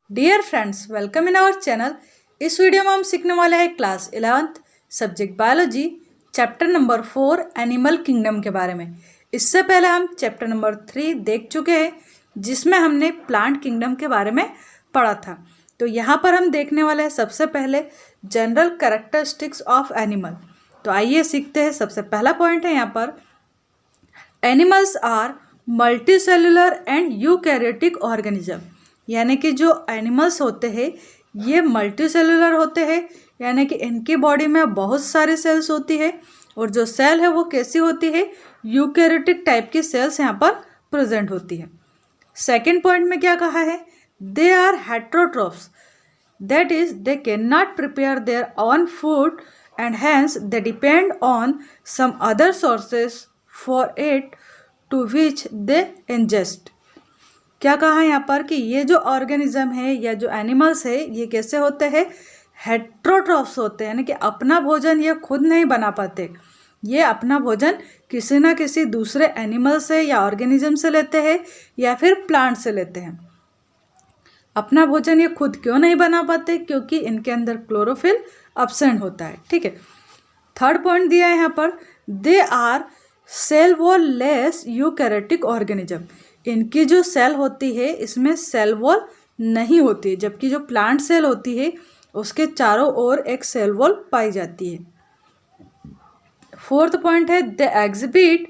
Dear friends, welcome in our channel. इस video में हम सीखने वाले हैं class 11th subject biology chapter number 4 animal kingdom के बारे में। इससे पहले हम चैप्टर नंबर 3 देख चुके हैं जिसमें हमने प्लांट किंगडम के बारे में पढ़ा था। तो यहाँ पर हम देखने वाले हैं सबसे पहले जनरल कैरेक्टरिस्टिक्स ऑफ एनिमल। तो आइए सीखते हैं। सबसे पहला पॉइंट है यहाँ पर, animals are multicellular and eukaryotic organism. यानी कि जो एनिमल्स होते हैं ये मल्टीसेलुलर होते हैं, यानी कि इनकी बॉडी में बहुत सारी सेल्स होती है और जो सेल है वो कैसी होती है, यूकैरियोटिक टाइप की सेल्स यहाँ पर प्रेजेंट होती है। सेकेंड पॉइंट में क्या कहा है, they are heterotrophs, that is they can not prepare their own food and hence they depend on some other sources for it to which they ingest. क्या कहा है यहाँ पर कि ये जो ऑर्गेनिज्म है या जो एनिमल्स है ये कैसे होते हैं, हेट्रोट्रॉफ्स होते हैं, यानी कि अपना भोजन ये खुद नहीं बना पाते। ये अपना भोजन किसी ना किसी दूसरे एनिमल से या ऑर्गेनिज्म से लेते हैं या फिर प्लांट से लेते हैं। अपना भोजन ये खुद क्यों नहीं बना पाते, क्योंकि इनके अंदर क्लोरोफिल अब्सेंट होता है। ठीक है। थर्ड पॉइंट दिया है यहाँ पर, they are cell wall less eukaryotic organism. इनकी जो सेल होती है इसमें सेल वॉल नहीं होती है, जबकि जो प्लांट सेल होती है उसके चारों ओर एक सेल वॉल पाई जाती है। फोर्थ पॉइंट है, they exhibit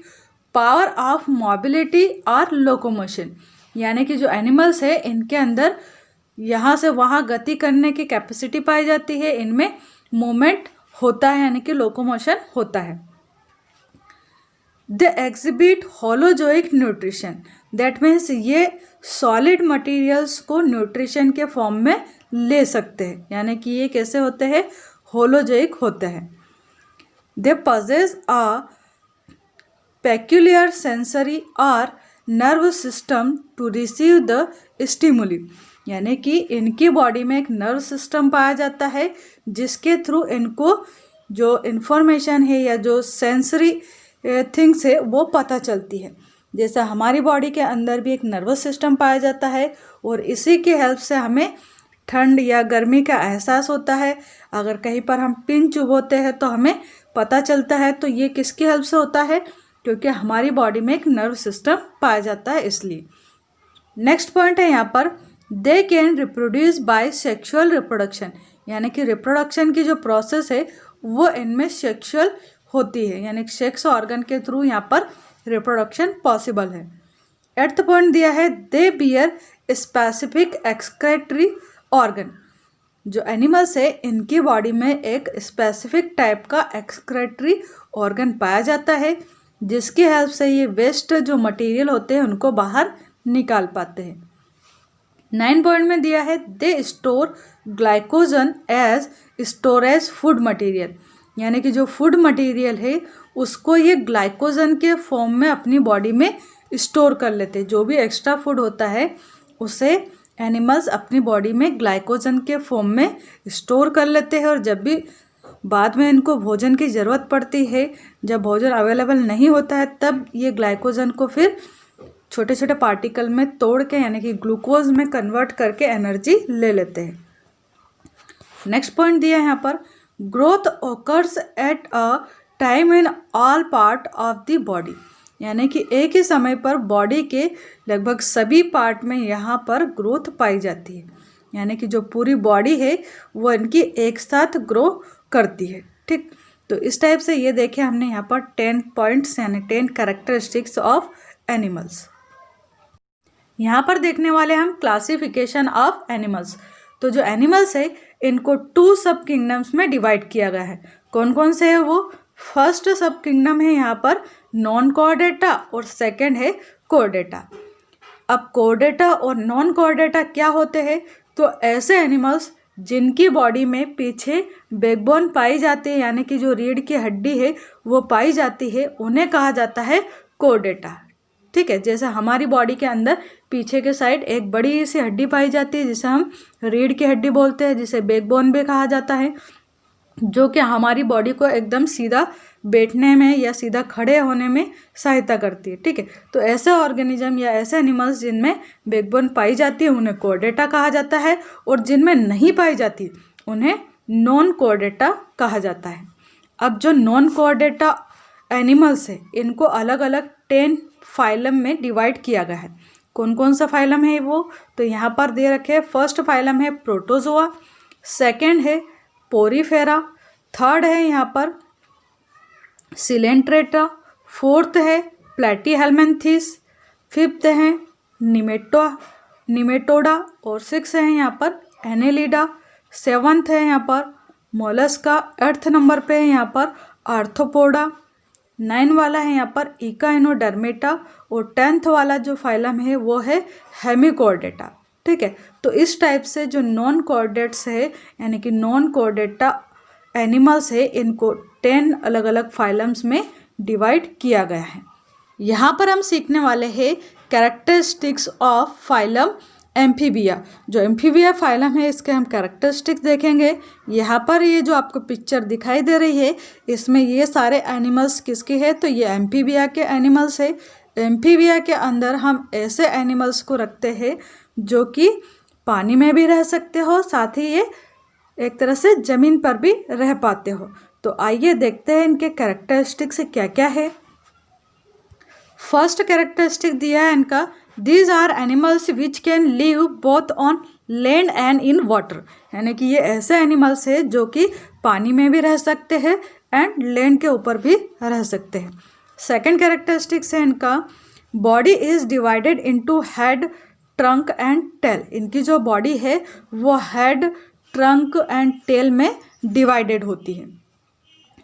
power of mobility और लोकोमोशन। यानी कि जो एनिमल्स है इनके अंदर यहाँ से वहाँ गति करने की कैपेसिटी पाई जाती है, इनमें मूवमेंट होता है यानी कि लोकोमोशन होता है। They exhibit holozoic nutrition, that means ये सॉलिड मटेरियल्स को न्यूट्रिशन के फॉर्म में ले सकते हैं, यानी कि ये कैसे होते हैं, होलोजोइक होते हैं। They possess a peculiar sensory और nerve system to receive the stimuli. यानी कि इनकी बॉडी में एक नर्व सिस्टम पाया जाता है जिसके थ्रू इनको जो इन्फॉर्मेशन है या जो सेंसरी थिंग्स है वो पता चलती है। जैसा हमारी बॉडी के अंदर भी एक नर्वस सिस्टम पाया जाता है और इसी की हेल्प से हमें ठंड या गर्मी का एहसास होता है। अगर कहीं पर हम पिन चुभोते हैं तो हमें पता चलता है। तो ये किसकी हेल्प से होता है, क्योंकि हमारी बॉडी में एक नर्व सिस्टम पाया जाता है, इसलिए। नेक्स्ट पॉइंट है यहाँ पर, they can reproduce by sexual reproduction. यानी कि रिप्रोडक्शन की जो प्रोसेस है वो इनमें सेक्सुअल होती है, यानी सेक्स ऑर्गन के थ्रू यहाँ पर रिप्रोडक्शन पॉसिबल है। एट्थ पॉइंट दिया है, दे बियर स्पेसिफिक एक्सक्रेटरी ऑर्गन। जो एनिमल्स है इनकी बॉडी में एक स्पेसिफिक टाइप का एक्सक्रेटरी ऑर्गन पाया जाता है जिसकी हेल्प से ये वेस्ट जो मटेरियल होते हैं उनको बाहर निकाल पाते हैं। 9 पॉइंट में दिया है, they store glycogen as storage food material. यानी कि जो फूड मटेरियल है उसको ये ग्लाइकोजन के फॉर्म में अपनी बॉडी में स्टोर कर लेते हैं। जो भी एक्स्ट्रा फूड होता है उसे एनिमल्स अपनी बॉडी में ग्लाइकोजन के फॉर्म में स्टोर कर लेते हैं और जब भी बाद में इनको भोजन की ज़रूरत पड़ती है, जब भोजन अवेलेबल नहीं होता है, तब ये ग्लाइकोजन को फिर छोटे छोटे पार्टिकल में तोड़ के यानी कि ग्लूकोज में कन्वर्ट करके एनर्जी ले लेते हैं। नेक्स्ट पॉइंट दिया है यहाँ पर, growth occurs at a time in all part of the body. यानी कि एक ही समय पर बॉडी के लगभग सभी पार्ट में यहाँ पर ग्रोथ पाई जाती है, यानी कि जो पूरी बॉडी है वो इनकी एक साथ ग्रो करती है। ठीक, तो इस टाइप से ये देखें हमने यहाँ पर 10 पॉइंट्स यानी 10 कैरेक्टरिस्टिक्स ऑफ एनिमल्स। यहाँ पर देखने वाले हम क्लासिफिकेशन ऑफ एनिमल्स। तो जो एनिमल्स है इनको 2 सब किंगडम्स में डिवाइड किया गया है। कौन कौन से है वो, फर्स्ट सब किंगडम है यहाँ पर नॉन कोऑर्डेटा और सेकंड है कोऑर्डेटा। अब कोऑर्डेटा और नॉन कोऑर्डेटा क्या होते हैं, तो ऐसे एनिमल्स जिनकी बॉडी में पीछे बैकबोन पाई जाती है, यानी कि जो रीढ़ की हड्डी है वो पाई जाती है, उन्हें कहा जाता है कोऑर्डेटा। ठीक है, जैसे हमारी बॉडी के अंदर पीछे के साइड एक बड़ी सी हड्डी पाई जाती है जिसे हम रीढ़ की हड्डी बोलते हैं, जिसे बैकबोन भी कहा जाता है। जो कि हमारी बॉडी को एकदम सीधा बैठने में या सीधा खड़े होने में सहायता करती है, ठीक है। तो ऐसे ऑर्गेनिज्म या ऐसे एनिमल्स जिनमें बैकबोन पाई जाती है उन्हें कोर्डेटा कहा जाता है, और जिनमें नहीं पाई जाती उन्हें नॉन कोर्डेटा कहा जाता है। अब जो नॉन कोर्डेटा एनिमल्स है इनको अलग अलग 10 फाइलम में डिवाइड किया गया है। कौन कौन सा फाइलम है वो, तो यहाँ पर दे रखे हैं। फर्स्ट फाइलम है प्रोटोजोआ, सेकेंड है पोरीफेरा, थर्ड है यहाँ पर सिलेंट्रेटा, फोर्थ है प्लेटीहेल्मिन्थेस, फिफ्थ है निमेटोडा, और सिक्स है यहाँ पर एनेलिडा, सेवन्थ है यहाँ पर मोलस्का, 8th नंबर पे है यहाँ पर आर्थ्रोपोडा, 9 वाला है यहाँ पर इकाइनोडर्मेटा, और 10th वाला जो फाइलम है वो है हेमिकोर्डेटा, ठीक है। तो इस टाइप से जो नॉन कोर्डेट्स है यानी कि नॉन कोर्डेटा एनिमल्स है इनको 10 अलग अलग फाइलम्स में डिवाइड किया गया है। यहाँ पर हम सीखने वाले हैं कैरेक्टरिस्टिक्स ऑफ फाइलम एम्फीबिया। जो एम्फीबिया फाइलम है इसके हम कैरेक्टरिस्टिक्स देखेंगे। यहाँ पर ये जो आपको पिक्चर दिखाई दे रही है इसमें ये सारे एनिमल्स किसके हैं, तो ये एम्फीबिया के एनिमल्स है। एम्फीबिया के अंदर हम ऐसे एनिमल्स को रखते हैं जो कि पानी में भी रह सकते हो, साथ ही ये एक तरह से ज़मीन पर भी रह पाते हो। तो आइए देखते हैं इनके कैरेक्टरिस्टिक्स क्या क्या है। फर्स्ट कैरेक्टरिस्टिक दिया है इनका, these are animals which can live both on land and in water, यानी कि ये ऐसे एनिमल्स है जो कि पानी में भी रह सकते हैं एंड लैंड के ऊपर भी रह सकते हैं। सेकेंड कैरेक्टरिस्टिक्स है इनका, body is divided into head, trunk and tail. इनकी जो बॉडी है वो हेड, ट्रंक एंड टेल में डिवाइडेड होती है।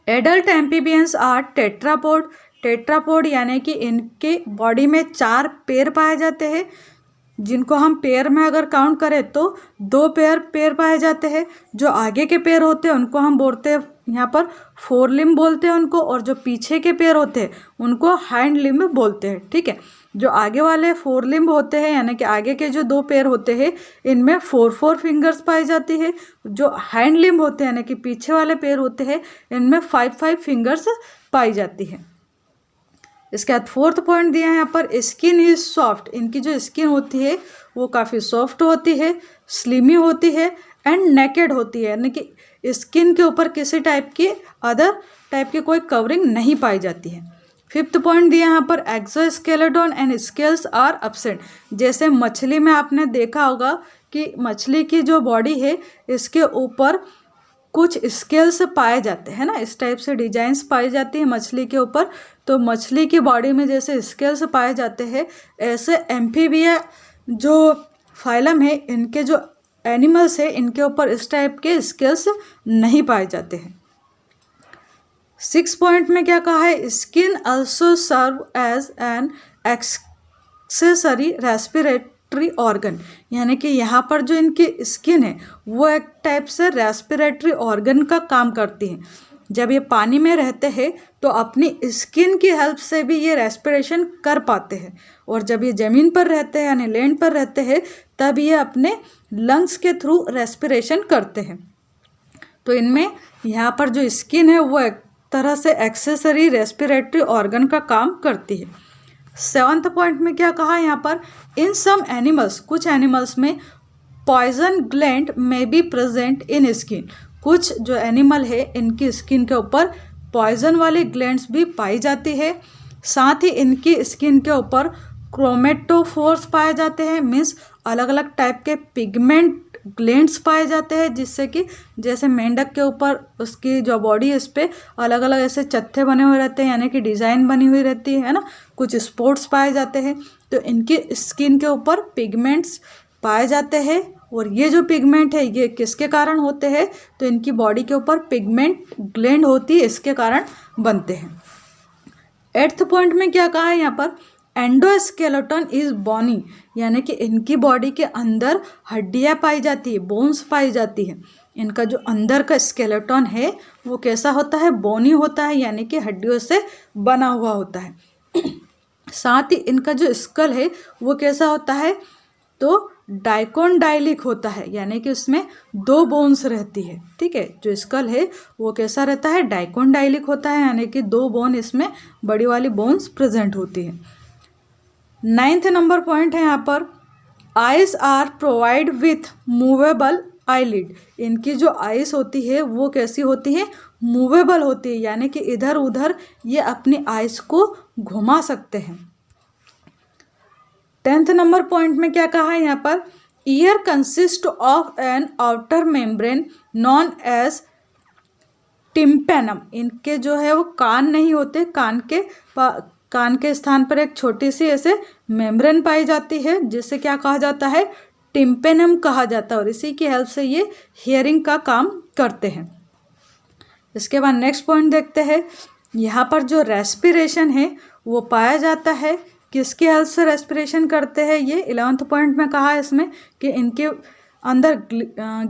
Adult amphibians are tetrapod. Tetrapod यानी कि इनके बॉडी में 4 पैर पाए जाते हैं, जिनको हम पैर में अगर काउंट करें तो 2 पैर पाए जाते हैं। जो आगे के पैर होते हैं उनको हम बोलते हैं यहाँ पर फोर लिम्ब बोलते हैं उनको, और जो पीछे के पैर होते हैं उनको हैंड लिम्ब बोलते हैं, ठीक है। जो आगे वाले 4 लिम्ब होते हैं यानी कि आगे के जो 2 पैर होते हैं इनमें 4 फिंगर्स पाई जाती है। जो हैंड लिम्ब होते हैं यानी कि पीछे वाले पैर होते हैं इनमें 5 फिंगर्स पाई जाती है। इसके बाद 4th पॉइंट दिया है यहाँ पर, स्किन इज सॉफ्ट। इनकी जो स्किन होती है वो काफ़ी सॉफ्ट होती है, स्लिमी होती है एंड नेकेड होती है, यानी कि स्किन के ऊपर किसी टाइप की अदर टाइप की कोई कवरिंग नहीं पाई जाती है। 5th पॉइंट दिया यहाँ पर, exoskeleton and scales are absent. जैसे मछली में आपने देखा होगा कि मछली की जो बॉडी है इसके ऊपर कुछ स्केल्स पाए जाते हैं ना, इस टाइप से डिजाइन्स पाई जाती है मछली के ऊपर। तो मछली की बॉडी में जैसे स्केल्स पाए जाते हैं ऐसे एम्फीबिया जो फाइलम है इनके जो एनिमल्स है इनके ऊपर इस टाइप के स्केल्स नहीं पाए जाते हैं। 6 पॉइंट में क्या कहा है, skin also serve as an accessory respiratory organ. यानी कि यहाँ पर जो इनकी स्किन है वो एक टाइप से रेस्पिरेटरी ऑर्गन का काम करती है। जब ये पानी में रहते हैं तो अपनी स्किन की हेल्प से भी ये रेस्पिरेशन कर पाते हैं, और जब ये ज़मीन पर रहते हैं यानी लैंड पर रहते हैं तब ये अपने लंग्स के थ्रू रेस्पिरेशन करते हैं। तो इनमें यहाँ पर जो स्किन है वो एक तरह से एक्सेसरी रेस्पिरेटरी ऑर्गन का काम करती है। 7th पॉइंट में क्या कहा यहाँ पर, इन सम एनिमल्स, कुछ एनिमल्स में पॉइजन ग्लैंड में बी प्रेजेंट इन स्किन। कुछ जो एनिमल है इनकी स्किन के ऊपर पॉइजन वाली ग्लैंड्स भी पाई जाती है। साथ ही इनकी स्किन के ऊपर क्रोमेटोफोर्स पाए जाते हैं, मीन्स अलग अलग टाइप के पिगमेंट ग्लैंड्स पाए जाते हैं, जिससे कि जैसे मेंढक के ऊपर उसकी जो बॉडी है इस पर अलग अलग ऐसे चत्थे बने हुए रहते हैं यानी कि डिज़ाइन बनी हुई रहती है ना, कुछ स्पॉट्स पाए जाते हैं। तो इनकी स्किन के ऊपर पिगमेंट्स पाए जाते हैं, और ये जो पिगमेंट है ये किसके कारण होते हैं, तो इनकी बॉडी के ऊपर पिगमेंट ग्लैंड होती है इसके कारण बनते हैं। 8th पॉइंट में क्या कहा है यहाँ पर, एंडोस्केलेटन इज बोनी। यानी कि इनकी बॉडी के अंदर हड्डियाँ पाई जाती है, बोन्स पाई जाती है। इनका जो अंदर का स्केलेटन है वो कैसा होता है, बोनी होता है, यानी कि हड्डियों से बना हुआ होता है। साथ ही इनका जो स्कल है वो कैसा होता है, तो डाइकोनडाइलिक होता है, यानी कि उसमें 2 बोन्स रहती है। ठीक है, जो स्कल है वो कैसा रहता है, डाइकोनडाइलिक होता है, यानी कि 2 बोन इसमें बड़ी वाली बोन्स प्रेजेंट होती है। 9th नंबर पॉइंट है यहाँ पर, eyes are provide with movable eyelid. इनकी जो आइज होती है वो कैसी होती है, मूवेबल होती है, यानी कि इधर उधर ये अपनी आइज को घुमा सकते हैं। 10th नंबर पॉइंट में क्या कहा है यहाँ पर, ear consist of an outer membrane known as tympanum. इनके जो है वो कान नहीं होते, कान के स्थान पर एक छोटी सी ऐसे मेम्ब्रेन पाई जाती है जिसे क्या कहा जाता है, टिम्पेनम कहा जाता है, और इसी की हेल्प से ये हियरिंग का काम करते हैं। इसके बाद नेक्स्ट पॉइंट देखते हैं, यहाँ पर जो रेस्पिरेशन है वो पाया जाता है, किसकी हेल्प से रेस्पिरेशन करते हैं, ये 11th पॉइंट में कहा है इसमें कि इनके अंदर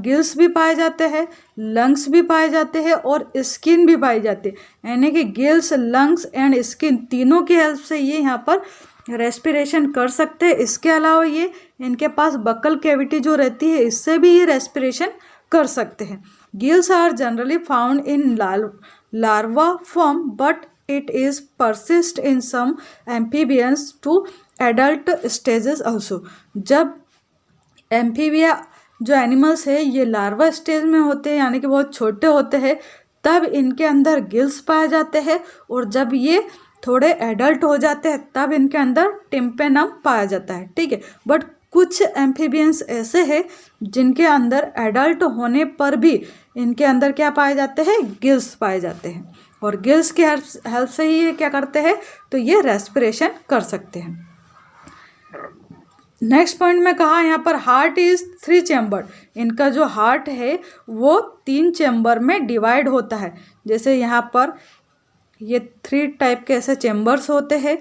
गिल्स भी पाए जाते हैं, लंग्स भी पाए जाते हैं और स्किन भी पाई जाती है, यानी कि गिल्स, लंग्स एंड स्किन तीनों की हेल्प से ये यहाँ पर रेस्पिरेशन कर सकते हैं। इसके अलावा ये इनके पास बकल कैविटी जो रहती है इससे भी ये रेस्पिरेशन कर सकते हैं। Gills are generally found in larva form but it is persist in some amphibians to adult stages also। जब एम्फीबिया जो एनिमल्स है ये लार्वा स्टेज में होते हैं, यानी कि बहुत छोटे होते हैं, तब इनके अंदर गिल्स पाए जाते हैं, और जब ये थोड़े एडल्ट हो जाते हैं तब इनके अंदर टिम्पेनम पाया जाता है। ठीक है, बट कुछ एम्फीबियंस ऐसे हैं जिनके अंदर एडल्ट होने पर भी इनके अंदर क्या पाए जाते हैं, गिल्स पाए जाते हैं, और गिल्स की हेल्प से ही ये क्या करते हैं, तो ये रेस्पिरेशन कर सकते हैं। नेक्स्ट पॉइंट में कहा यहाँ पर, हार्ट इज 3 चैम्बर्ड। इनका जो हार्ट है वो 3 चैम्बर में डिवाइड होता है। जैसे यहाँ पर ये 3 टाइप के ऐसे चैम्बर्स होते हैं।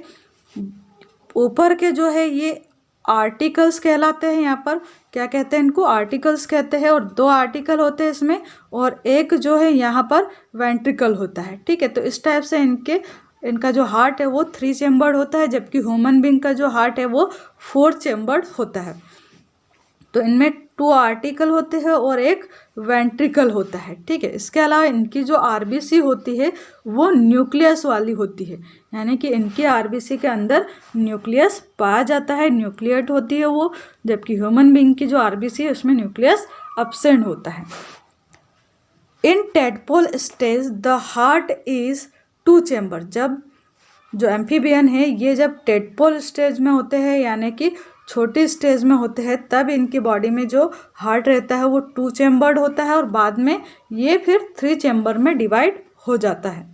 ऊपर के जो है ये आर्टिकल्स कहलाते हैं, यहाँ पर क्या कहते हैं, इनको आर्टिकल्स कहते हैं, और 2 आर्टिकल होते हैं इसमें, और एक जो है यहाँ पर वेंट्रिकल होता है। ठीक है, तो इस टाइप से इनका जो हार्ट है वो 3 चैम्बर्ड होता है, जबकि ह्यूमन बींग का जो हार्ट है वो 4 चैम्बर्ड होता है। तो इनमें 2 आर्टिकल होते हैं और एक वेंट्रिकल होता है। ठीक है, इसके अलावा इनकी जो आरबीसी होती है वो न्यूक्लियस वाली होती है, यानी कि इनकी आरबीसी के अंदर न्यूक्लियस पाया जाता है, न्यूक्लिएट होती है वो, जबकि ह्यूमन बीइंग की जो आरबीसी है उसमें न्यूक्लियस एब्सेंट होता है। In tadpole stage the heart is 2 chamber. जब जो एम्फीबियन है ये जब टेडपोल स्टेज में होते हैं, यानी कि छोटी स्टेज में होते हैं, तब इनकी बॉडी में जो हार्ट रहता है वो 2 चैम्बर्ड होता है, और बाद में ये फिर 3 चैम्बर में डिवाइड हो जाता है।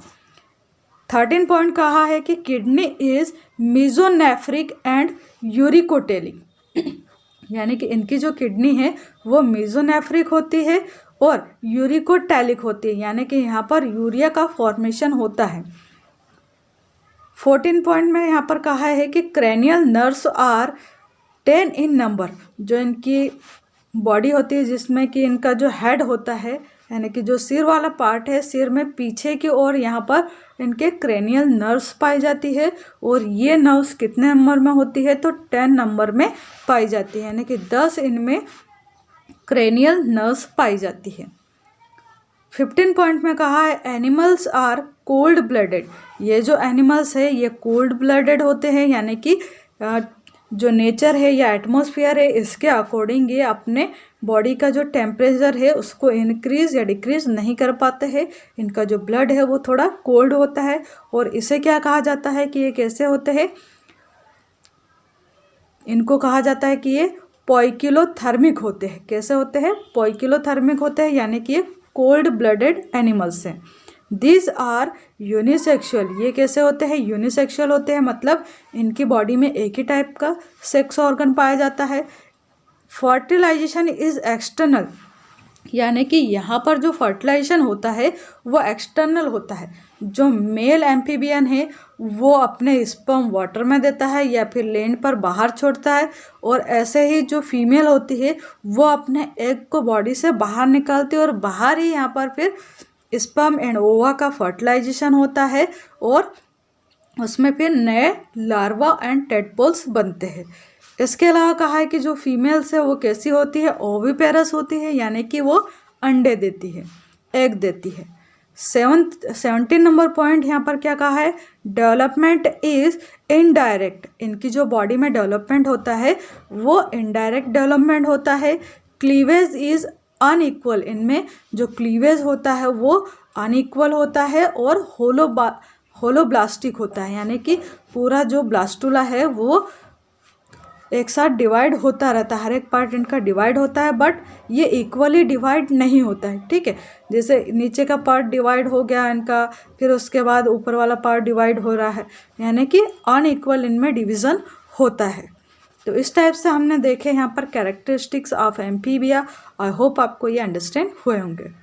13 पॉइंट कहा है कि kidney is mesonephric and uricotelic, यानी कि इनकी जो किडनी है वो मीजोनेफ्रिक होती है और यूरिकोटेलिक होती है, यानी कि यहाँ पर यूरिया का फॉर्मेशन होता है। 14 पॉइंट में यहाँ पर कहा है कि cranial nerves are 10 in number. जो इनकी बॉडी होती है जिसमें कि इनका जो हेड होता है, यानी कि जो सिर वाला पार्ट है, सिर में पीछे की ओर यहाँ पर इनके क्रेनियल नर्व्स पाई जाती है, और ये नर्व्स कितने नंबर में होती है, तो 10 नंबर में पाई जाती है, यानी कि 10 इनमें क्रेनियल नर्व्स पाई जाती है। 15 पॉइंट में कहा है एनिमल्स आर कोल्ड ब्लडेड। ये जो एनिमल्स है ये कोल्ड ब्लडेड होते हैं, यानी कि जो नेचर है या एटमॉस्फेयर है इसके अकॉर्डिंग ये अपने बॉडी का जो टेम्परेचर है उसको इंक्रीज या डिक्रीज नहीं कर पाते हैं। इनका जो ब्लड है वो थोड़ा कोल्ड होता है, और इसे क्या कहा जाता है कि ये कैसे होते हैं, इनको कहा जाता है कि ये पॉइकिलोथर्मिक होते हैं। कैसे होते हैं, पॉइकिलोथर्मिक होते हैं, यानी कि ये कोल्ड ब्लडेड एनिमल्स हैं। This are unisexual. ये कैसे होते हैं, यूनिसेक्सुअल होते हैं, मतलब इनकी बॉडी में एक ही टाइप का सेक्स ऑर्गन पाया जाता है। फर्टिलाइजेशन इज एक्सटर्नल, यानी कि यहाँ पर जो फर्टिलाइजेशन होता है वो एक्सटर्नल होता है। जो मेल एम्फीबियन है वो अपने स्पर्म वाटर में देता है या फिर लैंड पर बाहर छोड़ता है, और ऐसे ही जो फीमेल होती है वो अपने एग को बॉडी से बाहर निकालती है, और बाहर ही यहाँ पर फिर स्पर्म एंड ओवा का फर्टिलाइजेशन होता है, और उसमें फिर नए लार्वा एंड टेडपोल्स बनते हैं। इसके अलावा कहा है कि जो फीमेल्स है वो कैसी होती है, ओविपेरस होती है, यानी कि वो अंडे देती है, एग देती है। 17 नंबर पॉइंट यहाँ पर क्या कहा है, डेवलपमेंट इज इनडायरेक्ट, इनकी जो बॉडी में डेवलपमेंट होता है वो इनडायरेक्ट डेवलपमेंट होता है। क्लीवेज इज अनइक्वल, इनमें जो क्लीवेज होता है वो अनइक्वल होता है और होलोब्लास्टिक होता है, यानी कि पूरा जो ब्लास्टुला है वो एक साथ डिवाइड होता रहता है, हर एक पार्ट इनका डिवाइड होता है, बट ये इक्वली डिवाइड नहीं होता है। ठीक है, जैसे नीचे का पार्ट डिवाइड हो गया इनका, फिर उसके बाद ऊपर वाला पार्ट डिवाइड हो रहा है, यानी कि अनइक्वल इनमें डिवीज़न होता है। तो इस टाइप से हमने देखे यहाँ पर characteristics of amphibia. I hope आपको ये अंडरस्टैंड हुए होंगे।